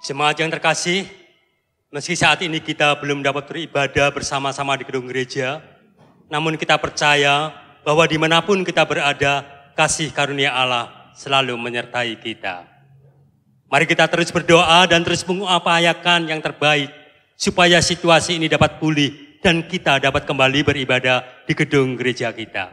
Jemaat yang terkasih, meski saat ini kita belum dapat beribadah bersama-sama di gedung gereja, namun kita percaya bahwa dimanapun kita berada, kasih karunia Allah selalu menyertai kita. Mari kita terus berdoa dan terus mengupayakan yang terbaik, supaya situasi ini dapat pulih dan kita dapat kembali beribadah di gedung gereja kita.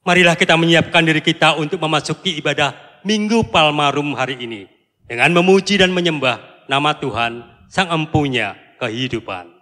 Marilah kita menyiapkan diri kita untuk memasuki ibadah Minggu Palmarum hari ini, dengan memuji dan menyembah nama Tuhan, Sang Empunya kehidupan.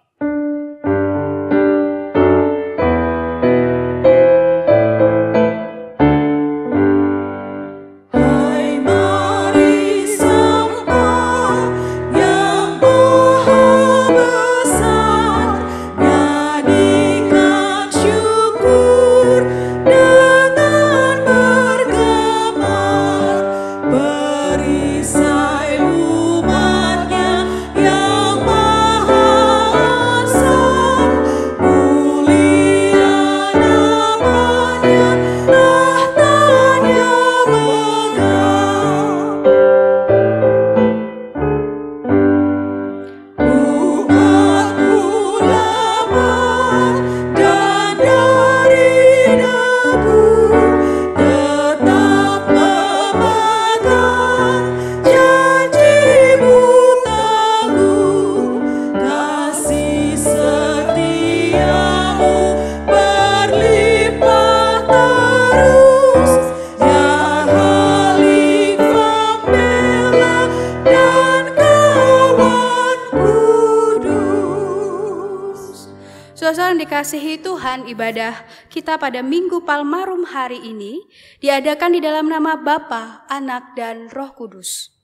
Dikasihi Tuhan, ibadah kita pada Minggu Palmarum hari ini diadakan di dalam nama Bapa, Anak, dan Roh Kudus.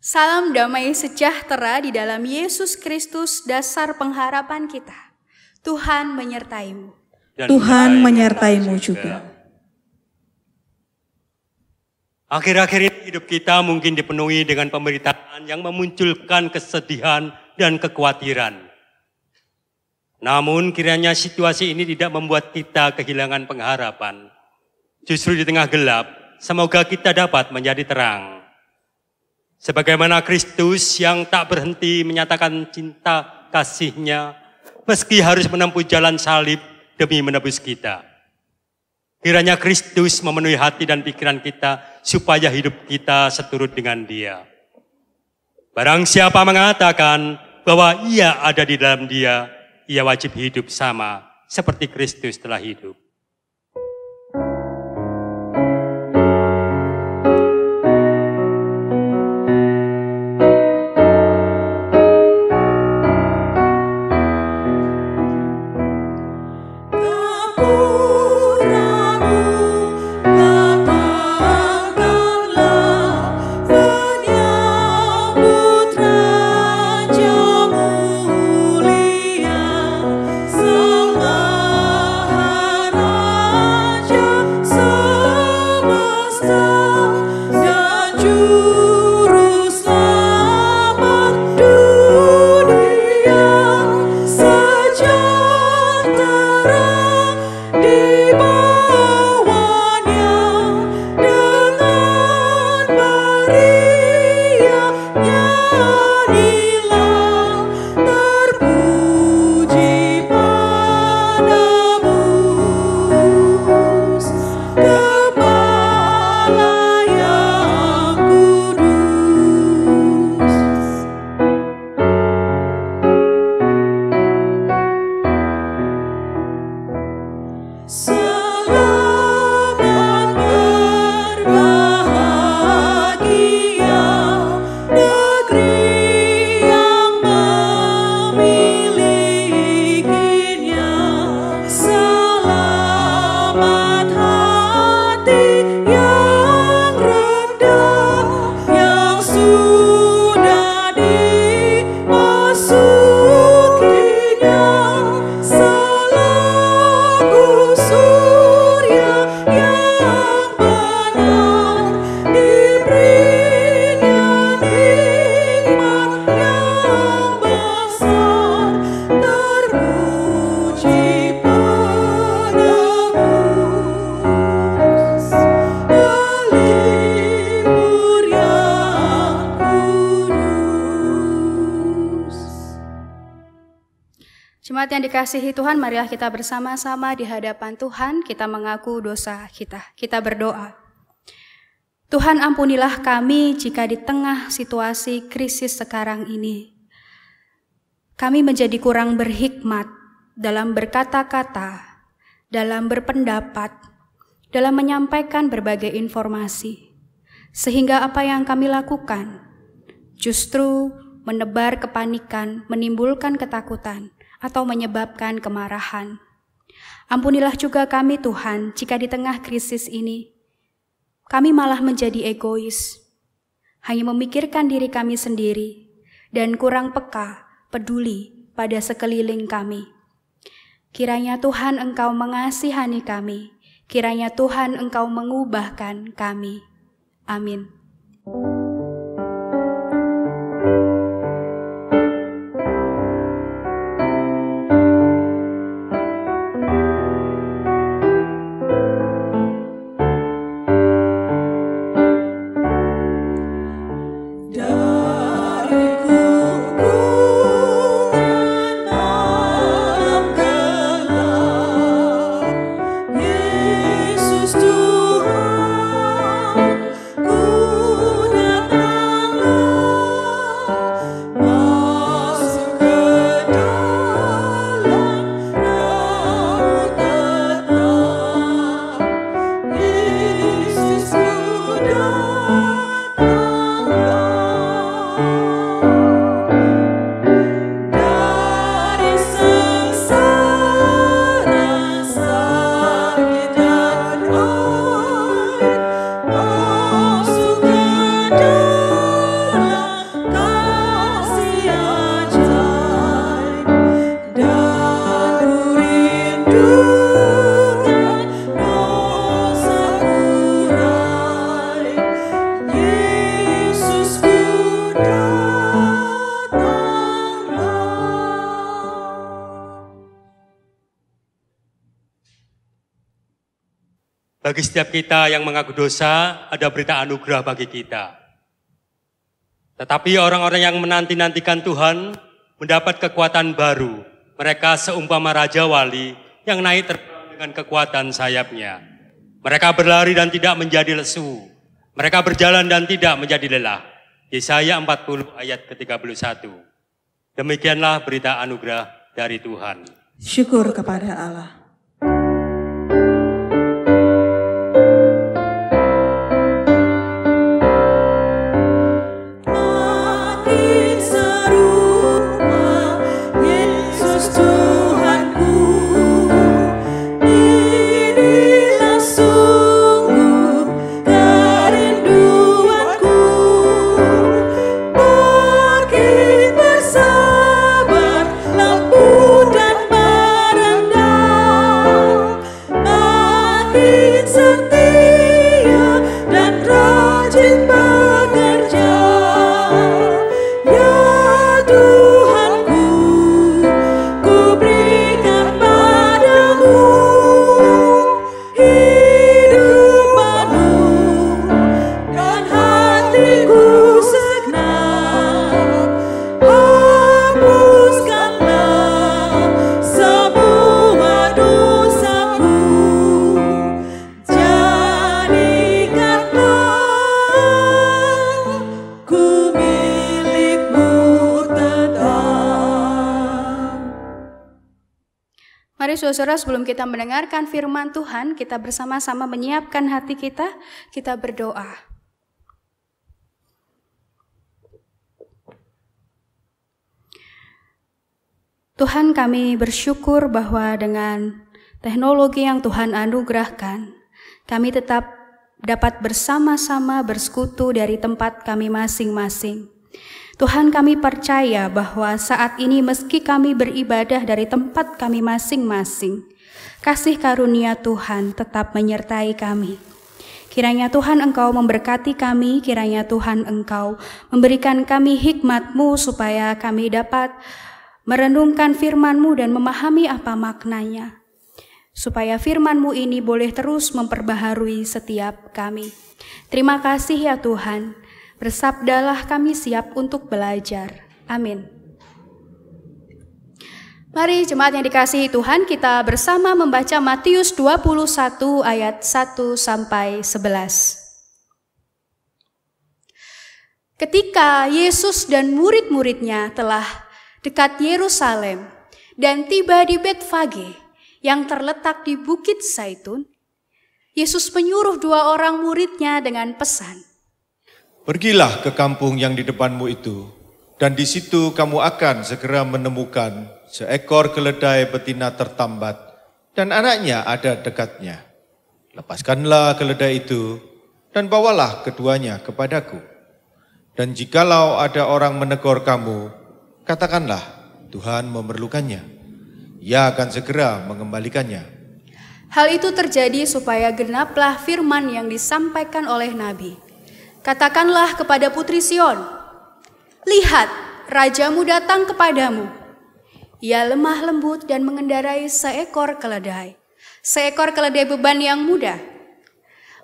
Salam damai sejahtera di dalam Yesus Kristus, dasar pengharapan kita. Tuhan menyertaimu. Tuhan menyertaimu juga. Akhir-akhir ini hidup kita mungkin dipenuhi dengan pemberitaan yang memunculkan kesedihan dan kekhawatiran. Namun kiranya situasi ini tidak membuat kita kehilangan pengharapan. Justru di tengah gelap, semoga kita dapat menjadi terang. Sebagaimana Kristus yang tak berhenti menyatakan cinta kasih-Nya, meski harus menempuh jalan salib demi menebus kita. Kiranya Kristus memenuhi hati dan pikiran kita, supaya hidup kita seturut dengan Dia. Barang siapa mengatakan bahwa ia ada di dalam Dia, ia wajib hidup sama seperti Kristus telah hidup. Mulia, semua Jemaat yang dikasihi Tuhan, marilah kita bersama-sama di hadapan Tuhan, kita mengaku dosa kita. Kita berdoa. Tuhan, ampunilah kami jika di tengah situasi krisis sekarang ini, kami menjadi kurang berhikmat dalam berkata-kata, dalam berpendapat, dalam menyampaikan berbagai informasi, sehingga apa yang kami lakukan justru menebar kepanikan, menimbulkan ketakutan, atau menyebabkan kemarahan. Ampunilah juga kami Tuhan, jika di tengah krisis ini, kami malah menjadi egois, hanya memikirkan diri kami sendiri, dan kurang peka, peduli pada sekeliling kami. Kiranya Tuhan Engkau mengasihani kami, kiranya Tuhan Engkau mengubahkan kami. Amin. Bagi setiap kita yang mengaku dosa, ada berita anugerah bagi kita. Tetapi orang-orang yang menanti-nantikan Tuhan mendapat kekuatan baru. Mereka seumpama Raja Wali yang naik terbang dengan kekuatan sayapnya. Mereka berlari dan tidak menjadi lesu. Mereka berjalan dan tidak menjadi lelah. Yesaya 40 ayat ke-31. Demikianlah berita anugerah dari Tuhan. Syukur kepada Allah. Mari saudara, sebelum kita mendengarkan firman Tuhan, kita bersama-sama menyiapkan hati kita berdoa. Tuhan, kami bersyukur bahwa dengan teknologi yang Tuhan anugerahkan, kami tetap dapat bersama-sama bersekutu dari tempat kami masing-masing. Tuhan, kami percaya bahwa saat ini meski kami beribadah dari tempat kami masing-masing, kasih karunia Tuhan tetap menyertai kami. Kiranya Tuhan Engkau memberkati kami, kiranya Tuhan Engkau memberikan kami hikmat-Mu supaya kami dapat merenungkan firman-Mu dan memahami apa maknanya. Supaya firman-Mu ini boleh terus memperbaharui setiap kami. Terima kasih ya Tuhan. Bersabdalah, kami siap untuk belajar. Amin. Mari jemaat yang dikasihi Tuhan, kita bersama membaca Matius 21 ayat 1 sampai 11. Ketika Yesus dan murid-muridnya telah dekat Yerusalem dan tiba di Betfage yang terletak di Bukit Zaitun, Yesus menyuruh 2 orang muridnya dengan pesan, "Pergilah ke kampung yang di depanmu itu, dan di situ kamu akan segera menemukan seekor keledai betina tertambat dan anaknya ada dekatnya. Lepaskanlah keledai itu dan bawalah keduanya kepadaku. Dan jikalau ada orang menegur kamu, katakanlah Tuhan memerlukannya. Ia akan segera mengembalikannya." Hal itu terjadi supaya genaplah firman yang disampaikan oleh Nabi. Katakanlah kepada Putri Sion, "Lihat, rajamu datang kepadamu. Ia lemah lembut dan mengendarai seekor keledai beban yang mudah."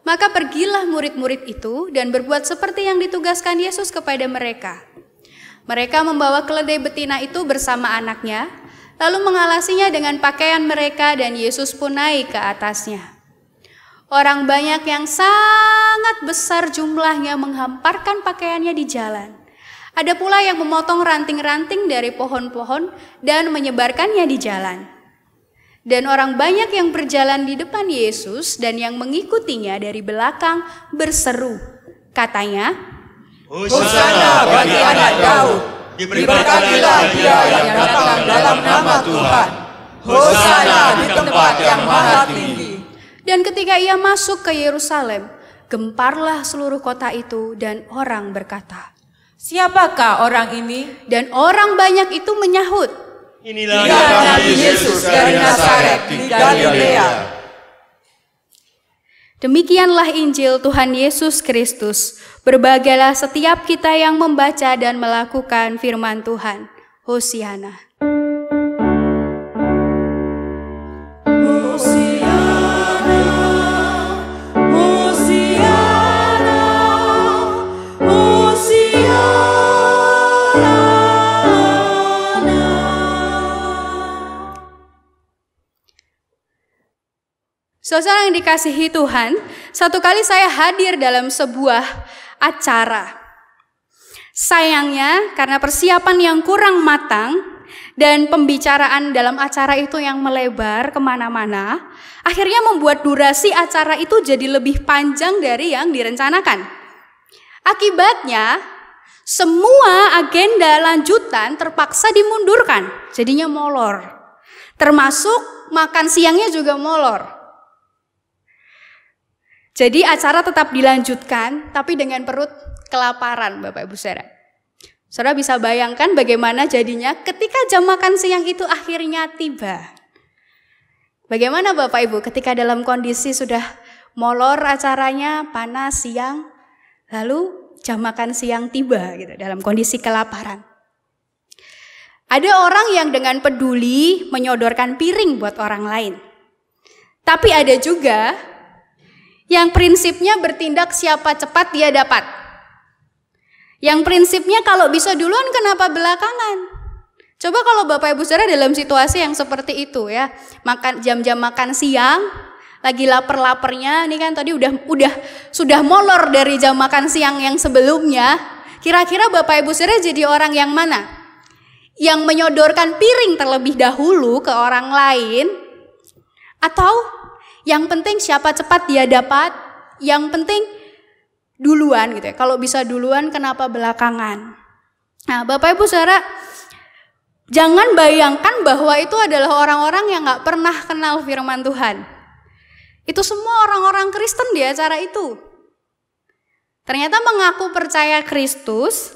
Maka pergilah murid-murid itu dan berbuat seperti yang ditugaskan Yesus kepada mereka. Mereka membawa keledai betina itu bersama anaknya, lalu mengalasinya dengan pakaian mereka dan Yesus pun naik ke atasnya. Orang banyak yang sangat besar jumlahnya menghamparkan pakaiannya di jalan. Ada pula yang memotong ranting-ranting dari pohon-pohon dan menyebarkannya di jalan. Dan orang banyak yang berjalan di depan Yesus dan yang mengikutinya dari belakang berseru. Katanya, "Hosana bagi anak Daud, diberkatilah dia yang datang dalam nama Tuhan. Hosana di tempat yang maha tinggi." Dan ketika ia masuk ke Yerusalem, gemparlah seluruh kota itu dan orang berkata, "Siapakah orang ini?" Dan orang banyak itu menyahut, Inilah Nabi Yesus dari Nazaret di Galilea. Demikianlah Injil Tuhan Yesus Kristus. Berbahagialah setiap kita yang membaca dan melakukan firman Tuhan. Hosiana. Saudara yang dikasihi Tuhan, satu kali saya hadir dalam sebuah acara. Sayangnya karena persiapan yang kurang matang dan pembicaraan dalam acara itu yang melebar kemana-mana, akhirnya membuat durasi acara itu jadi lebih panjang dari yang direncanakan. Akibatnya, semua agenda lanjutan terpaksa dimundurkan, jadinya molor. Termasuk makan siangnya juga molor. Jadi acara tetap dilanjutkan, tapi dengan perut kelaparan, Bapak Ibu Saudara. Saudara bisa bayangkan bagaimana jadinya ketika jam makan siang itu akhirnya tiba. Bagaimana Bapak Ibu ketika dalam kondisi sudah molor acaranya, panas siang, lalu jam makan siang tiba gitu, dalam kondisi kelaparan. Ada orang yang dengan peduli menyodorkan piring buat orang lain. Tapi ada juga yang prinsipnya bertindak siapa cepat dia dapat. Yang prinsipnya kalau bisa duluan kenapa belakangan. Coba kalau Bapak Ibu Saudara dalam situasi yang seperti itu ya, jam-jam makan siang, lagi lapar-laparnya, ini kan tadi sudah molor dari jam makan siang yang sebelumnya. Kira-kira Bapak Ibu Saudara jadi orang yang mana? Yang menyodorkan piring terlebih dahulu ke orang lain, atau yang penting siapa cepat dia dapat, yang penting duluan gitu ya. Kalau bisa duluan kenapa belakangan. Nah Bapak Ibu Saudara, jangan bayangkan bahwa itu adalah orang-orang yang gak pernah kenal firman Tuhan. Itu semua orang-orang Kristen di acara itu. Ternyata mengaku percaya Kristus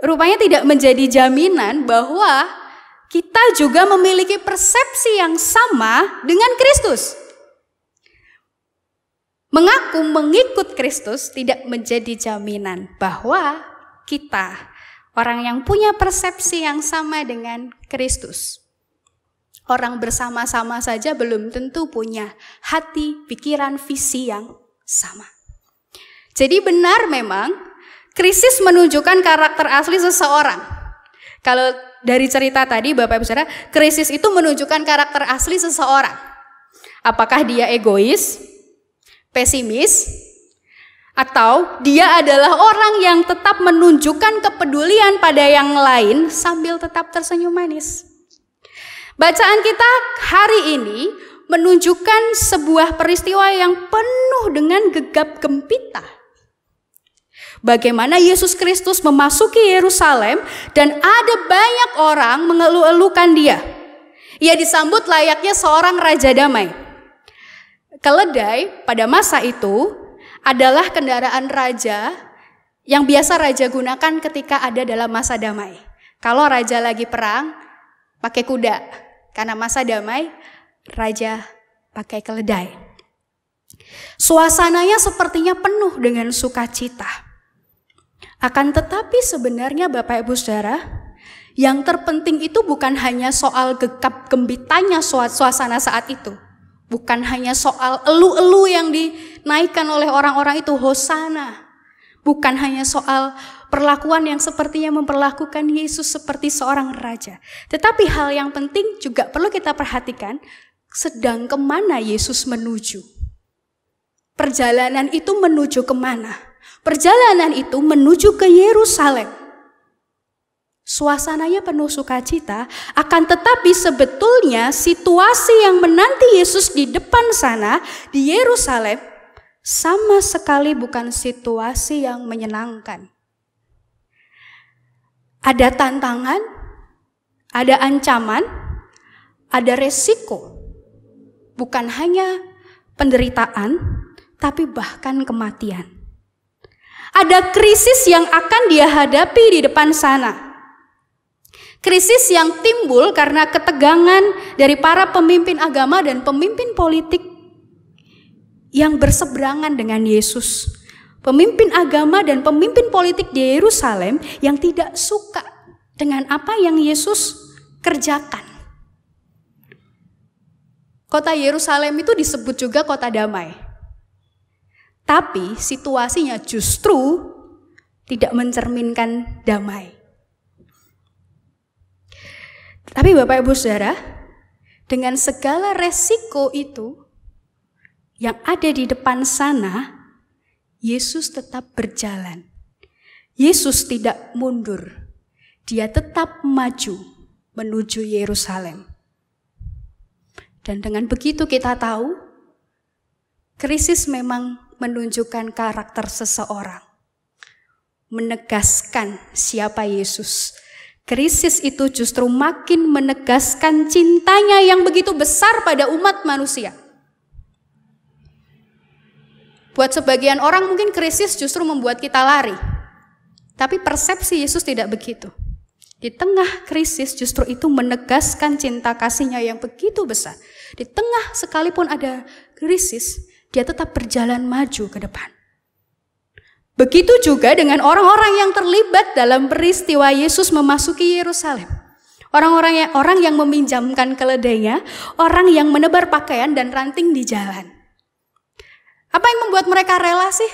rupanya tidak menjadi jaminan bahwa kita juga memiliki persepsi yang sama dengan Kristus. Mengaku mengikut Kristus tidak menjadi jaminan bahwa kita orang yang punya persepsi yang sama dengan Kristus. Orang bersama-sama saja belum tentu punya hati, pikiran, visi yang sama. Jadi benar memang krisis menunjukkan karakter asli seseorang. Kalau dari cerita tadi Bapak Ibu Saudara, krisis itu menunjukkan karakter asli seseorang. Apakah dia egois, pesimis, atau dia adalah orang yang tetap menunjukkan kepedulian pada yang lain sambil tetap tersenyum manis. Bacaan kita hari ini menunjukkan sebuah peristiwa yang penuh dengan gegap gempita. Bagaimana Yesus Kristus memasuki Yerusalem dan ada banyak orang mengeluh-elukan dia. Ia disambut layaknya seorang raja damai. Keledai pada masa itu adalah kendaraan raja yang biasa raja gunakan ketika ada dalam masa damai. Kalau raja lagi perang, pakai kuda. Karena masa damai, raja pakai keledai. Suasananya sepertinya penuh dengan sukacita. Akan tetapi sebenarnya Bapak Ibu Saudara, yang terpenting itu bukan hanya soal gegap gempitanya suasana saat itu. Bukan hanya soal elu-elu yang dinaikkan oleh orang-orang itu, hosana. Bukan hanya soal perlakuan yang sepertinya memperlakukan Yesus seperti seorang raja. Tetapi hal yang penting juga perlu kita perhatikan, sedang kemana Yesus menuju. Perjalanan itu menuju kemana? Perjalanan itu menuju ke Yerusalem. Suasananya penuh sukacita, akan tetapi sebetulnya situasi yang menanti Yesus di depan sana, di Yerusalem, sama sekali bukan situasi yang menyenangkan. Ada tantangan, ada ancaman, ada resiko. Bukan hanya penderitaan, tapi bahkan kematian. Ada krisis yang akan dia hadapi di depan sana. Krisis yang timbul karena ketegangan dari para pemimpin agama dan pemimpin politik yang berseberangan dengan Yesus. Pemimpin agama dan pemimpin politik di Yerusalem yang tidak suka dengan apa yang Yesus kerjakan. Kota Yerusalem itu disebut juga kota damai. Tapi situasinya justru tidak mencerminkan damai. Tapi Bapak Ibu Saudara, dengan segala resiko itu yang ada di depan sana, Yesus tetap berjalan. Yesus tidak mundur. Dia tetap maju menuju Yerusalem. Dan dengan begitu kita tahu, krisis memang menunjukkan karakter seseorang. Menegaskan siapa Yesus. Krisis itu justru makin menegaskan cintanya yang begitu besar pada umat manusia. Buat sebagian orang mungkin krisis justru membuat kita lari. Tapi persepsi Yesus tidak begitu. Di tengah krisis justru itu menegaskan cinta kasihnya yang begitu besar. Di tengah sekalipun ada krisis, dia tetap berjalan maju ke depan. Begitu juga dengan orang-orang yang terlibat dalam peristiwa Yesus memasuki Yerusalem. Orang yang meminjamkan keledainya, orang yang menebar pakaian dan ranting di jalan. Apa yang membuat mereka rela sih?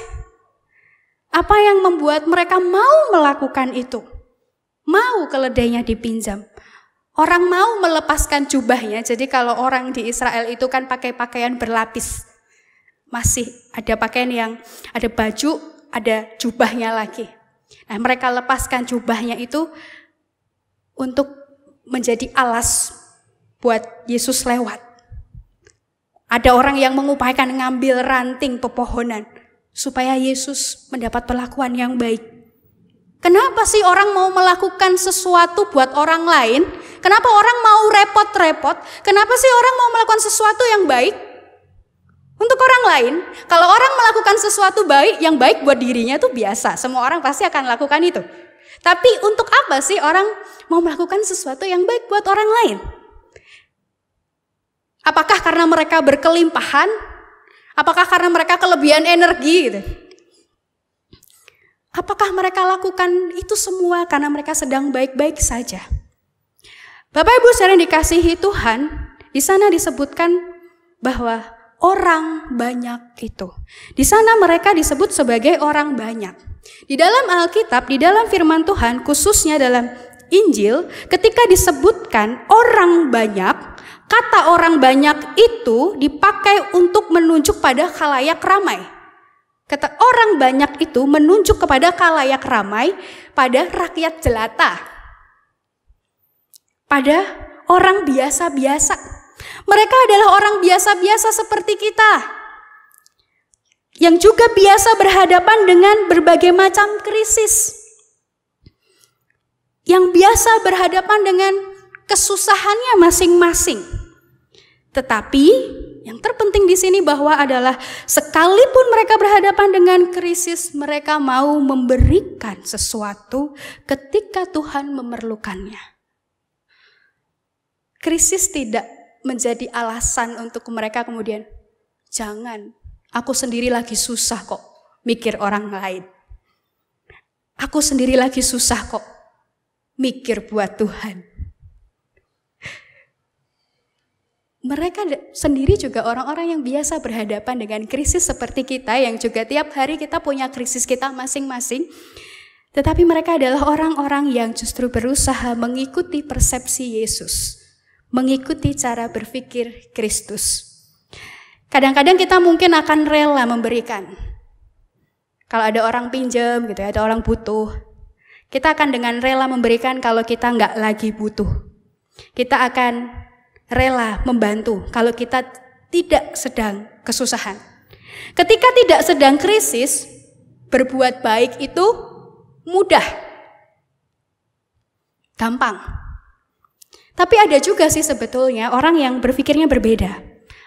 Apa yang membuat mereka mau melakukan itu? Mau keledainya dipinjam. Orang mau melepaskan jubahnya. Jadi kalau orang di Israel itu kan pakai pakaian berlapis. Masih ada pakaian yang ada baju, ada jubahnya lagi. Nah, mereka lepaskan jubahnya itu untuk menjadi alas buat Yesus lewat. Ada orang yang mengupayakan ngambil ranting pepohonan supaya Yesus mendapat perlakuan yang baik. Kenapa sih orang mau melakukan sesuatu buat orang lain? Kenapa orang mau repot-repot? Kenapa sih orang mau melakukan sesuatu yang baik untuk orang lain? Kalau orang melakukan sesuatu yang baik buat dirinya itu biasa. Semua orang pasti akan lakukan itu. Tapi untuk apa sih orang mau melakukan sesuatu yang baik buat orang lain? Apakah karena mereka berkelimpahan? Apakah karena mereka kelebihan energi gitu? Apakah mereka lakukan itu semua karena mereka sedang baik-baik saja? Bapak Ibu saudara yang dikasihi Tuhan, di sana disebutkan bahwa orang banyak itu. Di sana mereka disebut sebagai orang banyak. Di dalam Alkitab, di dalam firman Tuhan, khususnya dalam Injil, ketika disebutkan orang banyak, kata orang banyak itu dipakai untuk menunjuk pada khalayak ramai. Kata orang banyak itu menunjuk kepada khalayak ramai, pada rakyat jelata, pada orang biasa-biasa. Mereka adalah orang biasa-biasa seperti kita, yang juga biasa berhadapan dengan berbagai macam krisis, yang biasa berhadapan dengan kesusahannya masing-masing. Tetapi yang terpenting di sini bahwa adalah sekalipun mereka berhadapan dengan krisis, mereka mau memberikan sesuatu ketika Tuhan memerlukannya. Krisis tidak menjadi alasan untuk mereka kemudian, jangan, aku sendiri lagi susah kok mikir orang lain. Aku sendiri lagi susah kok mikir buat Tuhan. Mereka sendiri juga orang-orang yang biasa berhadapan dengan krisis seperti kita, yang juga tiap hari kita punya krisis kita masing-masing. Tetapi mereka adalah orang-orang yang justru berusaha mengikuti persepsi Yesus, mengikuti cara berpikir Kristus. Kadang-kadang kita mungkin akan rela memberikan. Kalau ada orang pinjam gitu ya, ada orang butuh, kita akan dengan rela memberikan kalau kita nggak lagi butuh. Kita akan rela membantu kalau kita tidak sedang kesusahan. Ketika tidak sedang krisis, berbuat baik itu mudah, gampang. Tapi ada juga sih sebetulnya orang yang berpikirnya berbeda.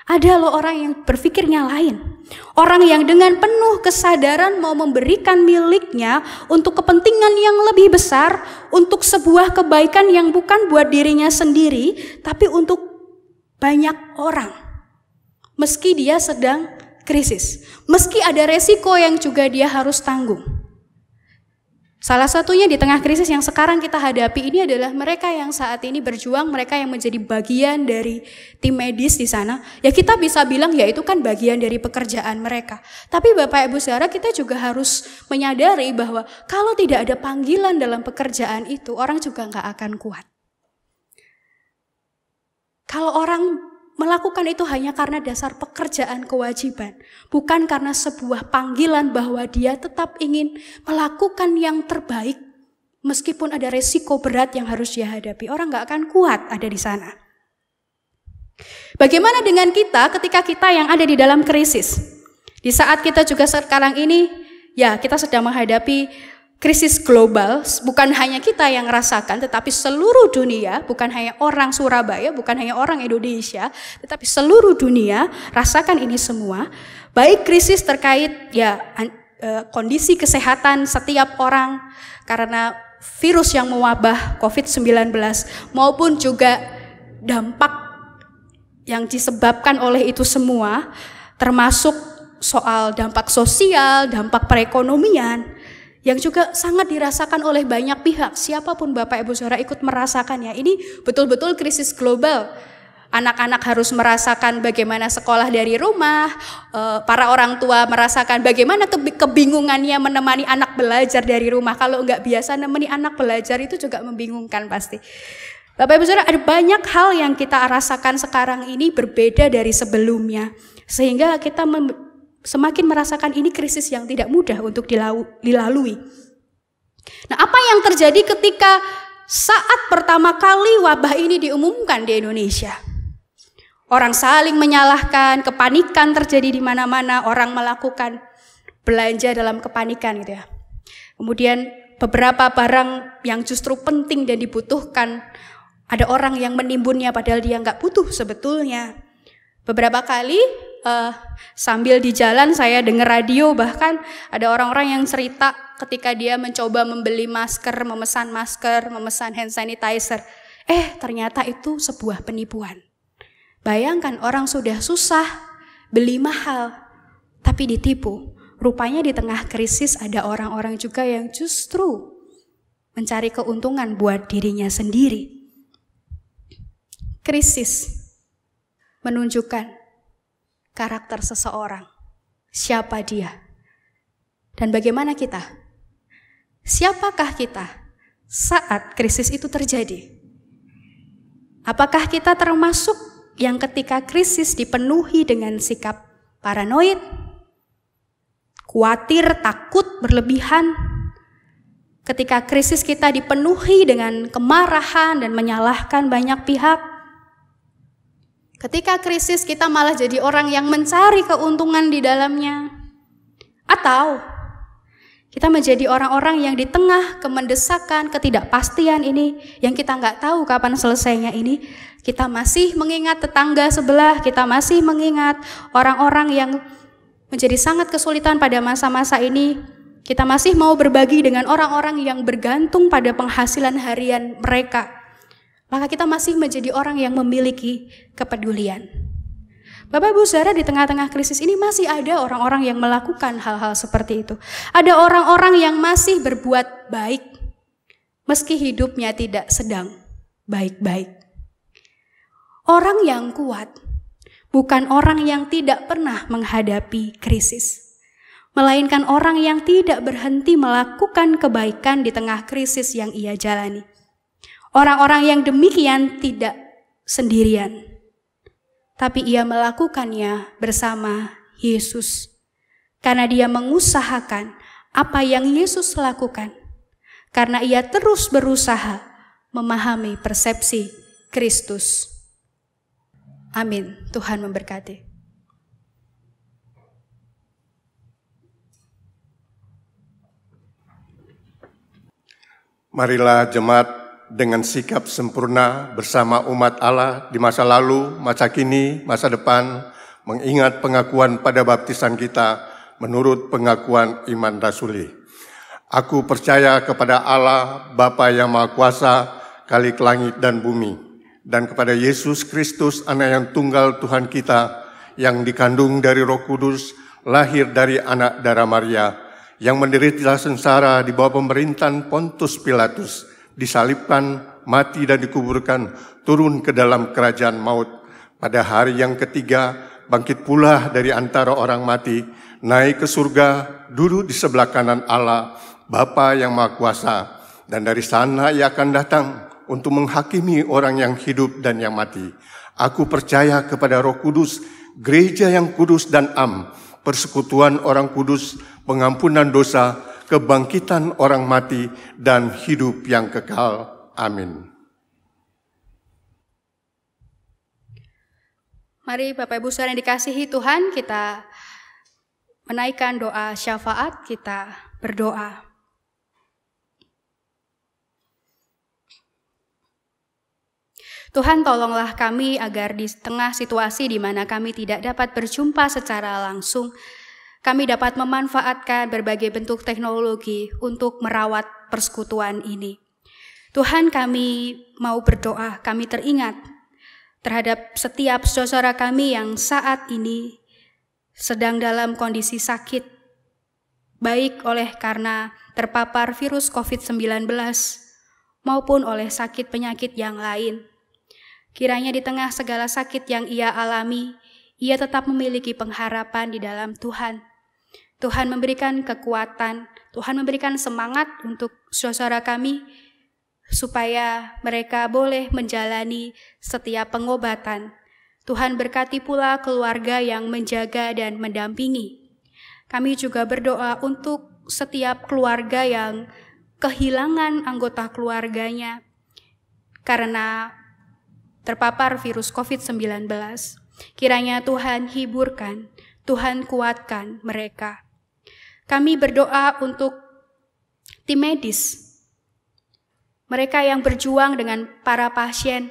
Ada loh orang yang berpikirnya lain. Orang yang dengan penuh kesadaran mau memberikan miliknya untuk kepentingan yang lebih besar, untuk sebuah kebaikan yang bukan buat dirinya sendiri, tapi untuk banyak orang. Meski dia sedang krisis, meski ada resiko yang juga dia harus tanggung. Salah satunya di tengah krisis yang sekarang kita hadapi ini adalah mereka yang saat ini berjuang, mereka yang menjadi bagian dari tim medis di sana. Ya kita bisa bilang ya itu kan bagian dari pekerjaan mereka. Tapi Bapak Ibu Saudara, kita juga harus menyadari bahwa kalau tidak ada panggilan dalam pekerjaan itu, orang juga nggak akan kuat. Kalau orang melakukan itu hanya karena dasar pekerjaan kewajiban, bukan karena sebuah panggilan bahwa dia tetap ingin melakukan yang terbaik, meskipun ada resiko berat yang harus dia hadapi, orang gak akan kuat ada di sana. Bagaimana dengan kita ketika kita yang ada di dalam krisis? Di saat kita juga sekarang ini, ya kita sedang menghadapi krisis global, bukan hanya kita yang rasakan, tetapi seluruh dunia, bukan hanya orang Surabaya, bukan hanya orang Indonesia, tetapi seluruh dunia rasakan ini semua. Baik krisis terkait ya kondisi kesehatan setiap orang karena virus yang mewabah COVID-19, maupun juga dampak yang disebabkan oleh itu semua, termasuk soal dampak sosial, dampak perekonomian, yang juga sangat dirasakan oleh banyak pihak. Siapapun Bapak Ibu Saudara ikut merasakannya. Ini betul-betul krisis global. Anak-anak harus merasakan bagaimana sekolah dari rumah, para orang tua merasakan bagaimana kebingungannya menemani anak belajar dari rumah. Kalau nggak biasa nemeni anak belajar itu juga membingungkan pasti. Bapak Ibu Saudara, ada banyak hal yang kita rasakan sekarang ini berbeda dari sebelumnya. Sehingga kita semakin merasakan ini krisis yang tidak mudah untuk dilalui. Nah, apa yang terjadi ketika saat pertama kali wabah ini diumumkan di Indonesia? Orang saling menyalahkan, kepanikan terjadi di mana-mana, orang melakukan belanja dalam kepanikan gitu ya. Kemudian beberapa barang yang justru penting dan dibutuhkan, ada orang yang menimbunnya padahal dia nggak butuh sebetulnya. Beberapa kali sambil di jalan saya dengar radio, bahkan ada orang-orang yang cerita ketika dia mencoba membeli masker, memesan hand sanitizer. Ternyata itu sebuah penipuan. Bayangkan orang sudah susah, beli mahal, tapi ditipu. Rupanya di tengah krisis ada orang-orang juga yang justru mencari keuntungan buat dirinya sendiri. Krisis menunjukkan karakter seseorang, siapa dia, dan bagaimana kita. Siapakah kita saat krisis itu terjadi? Apakah kita termasuk yang ketika krisis dipenuhi dengan sikap paranoid, khawatir, takut, berlebihan? Ketika krisis kita dipenuhi dengan kemarahan dan menyalahkan banyak pihak? Ketika krisis kita malah jadi orang yang mencari keuntungan di dalamnya? Atau kita menjadi orang-orang yang di tengah kemendesakan, ketidakpastian ini, yang kita nggak tahu kapan selesainya ini, kita masih mengingat tetangga sebelah, kita masih mengingat orang-orang yang menjadi sangat kesulitan pada masa-masa ini, kita masih mau berbagi dengan orang-orang yang bergantung pada penghasilan harian mereka, maka kita masih menjadi orang yang memiliki kepedulian. Bapak Ibu Saudara, di tengah-tengah krisis ini masih ada orang-orang yang melakukan hal-hal seperti itu. Ada orang-orang yang masih berbuat baik, meski hidupnya tidak sedang baik-baik. Orang yang kuat bukan orang yang tidak pernah menghadapi krisis, melainkan orang yang tidak berhenti melakukan kebaikan di tengah krisis yang ia jalani. Orang-orang yang demikian tidak sendirian, tapi ia melakukannya bersama Yesus. Karena dia mengusahakan apa yang Yesus lakukan. Karena ia terus berusaha memahami persepsi Kristus. Amin. Tuhan memberkati. Marilah jemaat dengan sikap sempurna bersama umat Allah di masa lalu, masa kini, masa depan, mengingat pengakuan pada baptisan kita menurut pengakuan iman rasuli. Aku percaya kepada Allah, Bapa yang Maha Kuasa, Khalik langit dan bumi, dan kepada Yesus Kristus, Anak yang tunggal Tuhan kita, yang dikandung dari Roh Kudus, lahir dari anak darah Maria, yang menderita sengsara di bawah pemerintahan Pontius Pilatus, disalibkan, mati dan dikuburkan, turun ke dalam kerajaan maut. Pada hari yang ketiga, bangkit pula dari antara orang mati, naik ke surga, duduk di sebelah kanan Allah, Bapa yang Maha Kuasa, dan dari sana ia akan datang untuk menghakimi orang yang hidup dan yang mati. Aku percaya kepada Roh Kudus, gereja yang kudus dan am, persekutuan orang kudus, pengampunan dosa, kebangkitan orang mati, dan hidup yang kekal. Amin. Mari Bapak Ibu Saudara yang dikasihi Tuhan, kita menaikkan doa syafaat, kita berdoa. Tuhan, tolonglah kami agar di tengah situasi di mana kami tidak dapat berjumpa secara langsung, kami dapat memanfaatkan berbagai bentuk teknologi untuk merawat persekutuan ini. Tuhan, kami mau berdoa, kami teringat terhadap setiap saudara kami yang saat ini sedang dalam kondisi sakit, baik oleh karena terpapar virus COVID-19 maupun oleh sakit penyakit yang lain. Kiranya di tengah segala sakit yang ia alami, ia tetap memiliki pengharapan di dalam Tuhan. Tuhan memberikan kekuatan, Tuhan memberikan semangat untuk saudara kami, supaya mereka boleh menjalani setiap pengobatan. Tuhan berkati pula keluarga yang menjaga dan mendampingi. Kami juga berdoa untuk setiap keluarga yang kehilangan anggota keluarganya karena terpapar virus COVID-19. Kiranya Tuhan hiburkan, Tuhan kuatkan mereka. Kami berdoa untuk tim medis, mereka yang berjuang dengan para pasien,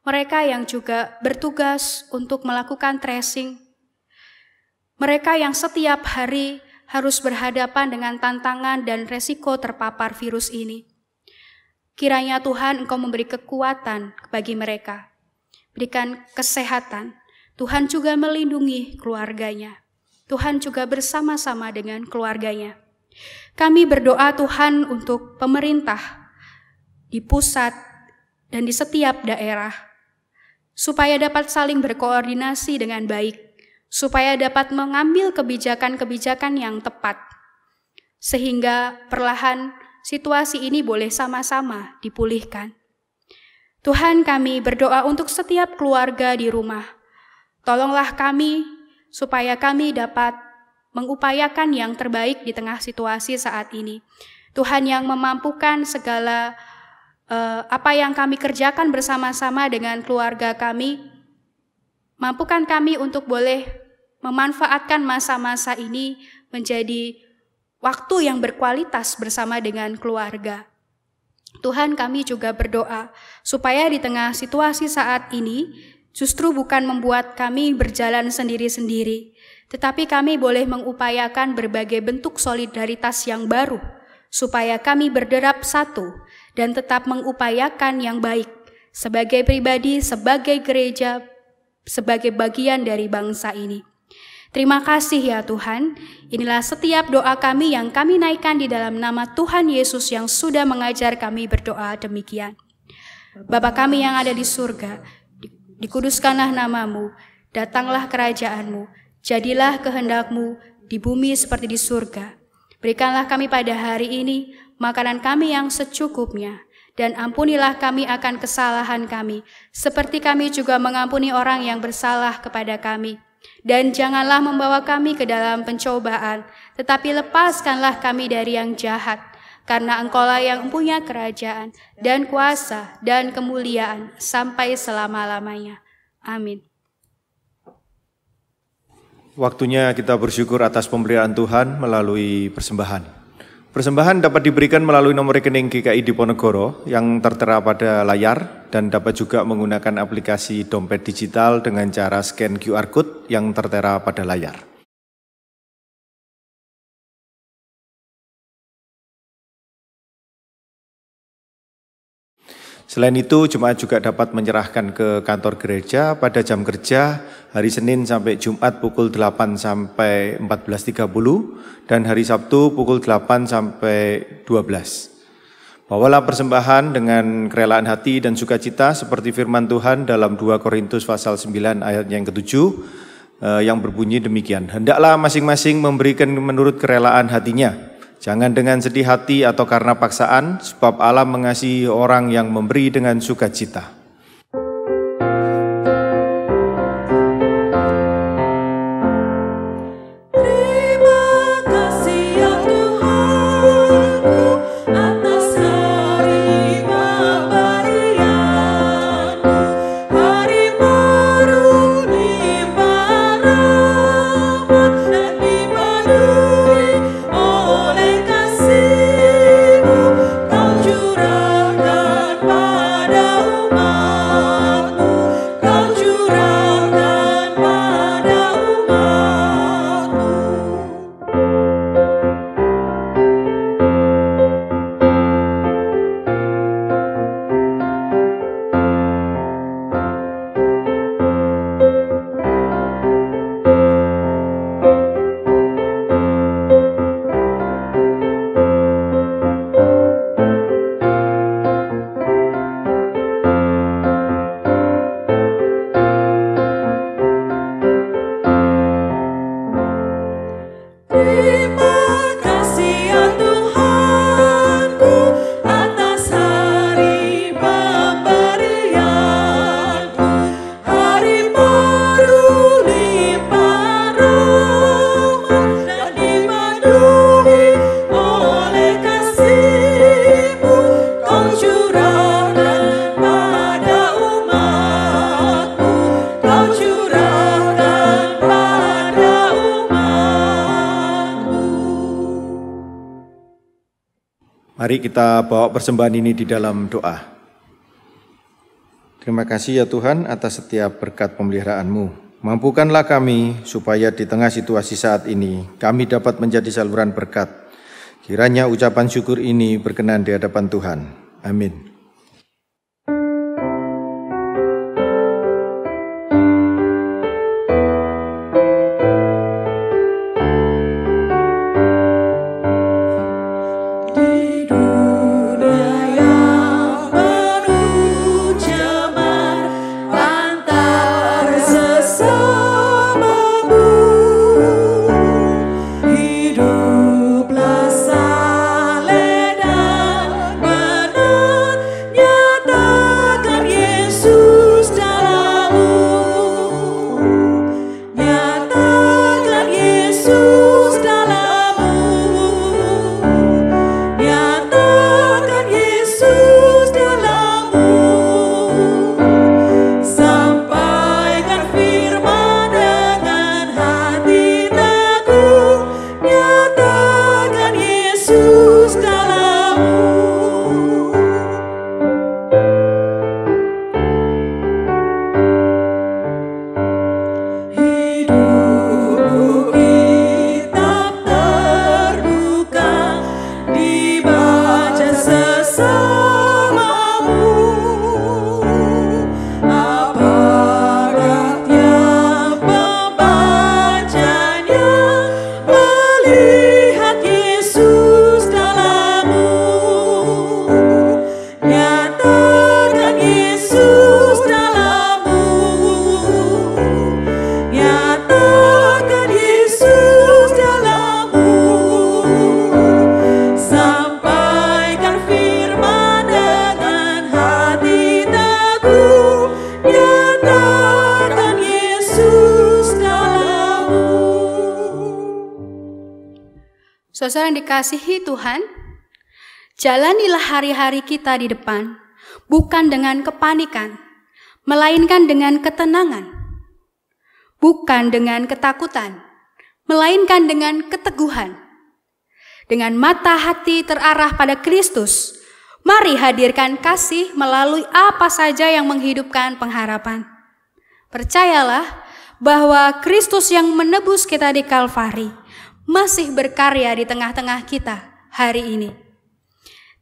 mereka yang juga bertugas untuk melakukan tracing, mereka yang setiap hari harus berhadapan dengan tantangan dan resiko terpapar virus ini. Kiranya Tuhan Engkau memberi kekuatan bagi mereka, berikan kesehatan. Tuhan juga melindungi keluarganya. Tuhan juga bersama-sama dengan keluarganya. Kami berdoa Tuhan untuk pemerintah di pusat dan di setiap daerah, supaya dapat saling berkoordinasi dengan baik, supaya dapat mengambil kebijakan-kebijakan yang tepat, sehingga perlahan situasi ini boleh sama-sama dipulihkan. Tuhan, kami berdoa untuk setiap keluarga di rumah. Tolonglah kami supaya kami dapat mengupayakan yang terbaik di tengah situasi saat ini. Tuhan yang memampukan segala apa yang kami kerjakan bersama-sama dengan keluarga kami, mampukan kami untuk boleh memanfaatkan masa-masa ini menjadi waktu yang berkualitas bersama dengan keluarga. Tuhan, kami juga berdoa supaya di tengah situasi saat ini justru bukan membuat kami berjalan sendiri-sendiri, tetapi kami boleh mengupayakan berbagai bentuk solidaritas yang baru, supaya kami berderap satu dan tetap mengupayakan yang baik sebagai pribadi, sebagai gereja, sebagai bagian dari bangsa ini. Terima kasih ya Tuhan, inilah setiap doa kami yang kami naikkan di dalam nama Tuhan Yesus yang sudah mengajar kami berdoa demikian. Bapa kami yang ada di surga, dikuduskanlah namamu, datanglah kerajaanmu, jadilah kehendak-Mu di bumi seperti di surga. Berikanlah kami pada hari ini makanan kami yang secukupnya, dan ampunilah kami akan kesalahan kami, seperti kami juga mengampuni orang yang bersalah kepada kami. Dan janganlah membawa kami ke dalam pencobaan, tetapi lepaskanlah kami dari yang jahat, karena Engkaulah yang punya kerajaan dan kuasa dan kemuliaan sampai selama-lamanya. Amin. Waktunya kita bersyukur atas pemberian Tuhan melalui persembahan. Persembahan dapat diberikan melalui nomor rekening GKI Diponegoro yang tertera pada layar dan dapat juga menggunakan aplikasi dompet digital dengan cara scan QR Code yang tertera pada layar. Selain itu, jemaat juga dapat menyerahkan ke kantor gereja pada jam kerja hari Senin sampai Jumat pukul 8 sampai 14.30 dan hari Sabtu pukul 8 sampai 12. Bawalah persembahan dengan kerelaan hati dan sukacita seperti firman Tuhan dalam 2 Korintus pasal 9 ayat yang ke-7 yang berbunyi demikian. Hendaklah masing-masing memberikan menurut kerelaan hatinya. Jangan dengan sedih hati atau karena paksaan, sebab Allah mengasihi orang yang memberi dengan sukacita. Mari kita bawa persembahan ini di dalam doa. Terima kasih ya Tuhan atas setiap berkat pemeliharaan-Mu. Mampukanlah kami supaya di tengah situasi saat ini kami dapat menjadi saluran berkat. Kiranya ucapan syukur ini berkenan di hadapan Tuhan. Amin. Hiduplah saleh dan Saudara yang dikasihi Tuhan, jalanilah hari-hari kita di depan, bukan dengan kepanikan, melainkan dengan ketenangan. Bukan dengan ketakutan, melainkan dengan keteguhan. Dengan mata hati terarah pada Kristus, mari hadirkan kasih melalui apa saja yang menghidupkan pengharapan. Percayalah bahwa Kristus yang menebus kita di Kalvari masih berkarya di tengah-tengah kita hari ini.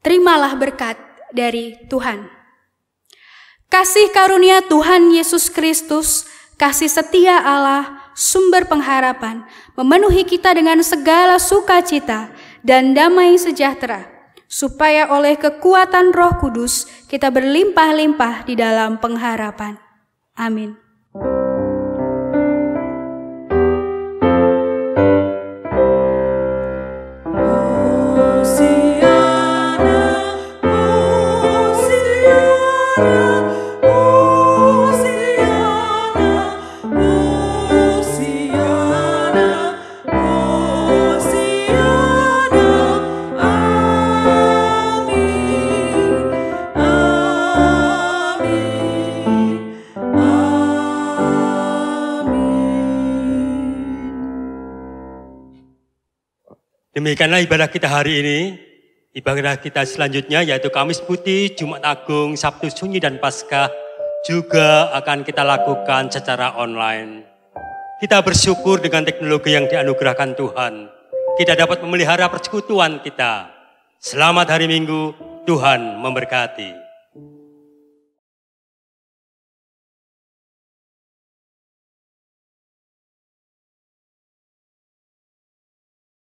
Terimalah berkat dari Tuhan. Kasih karunia Tuhan Yesus Kristus, kasih setia Allah, sumber pengharapan, memenuhi kita dengan segala sukacita dan damai sejahtera, supaya oleh kekuatan Roh Kudus kita berlimpah-limpah di dalam pengharapan. Amin. Demikianlah ibadah kita hari ini. Ibadah kita selanjutnya yaitu Kamis Putih, Jumat Agung, Sabtu Sunyi dan Paskah juga akan kita lakukan secara online. Kita bersyukur dengan teknologi yang dianugerahkan Tuhan. Kita dapat memelihara persekutuan kita. Selamat hari Minggu, Tuhan memberkati.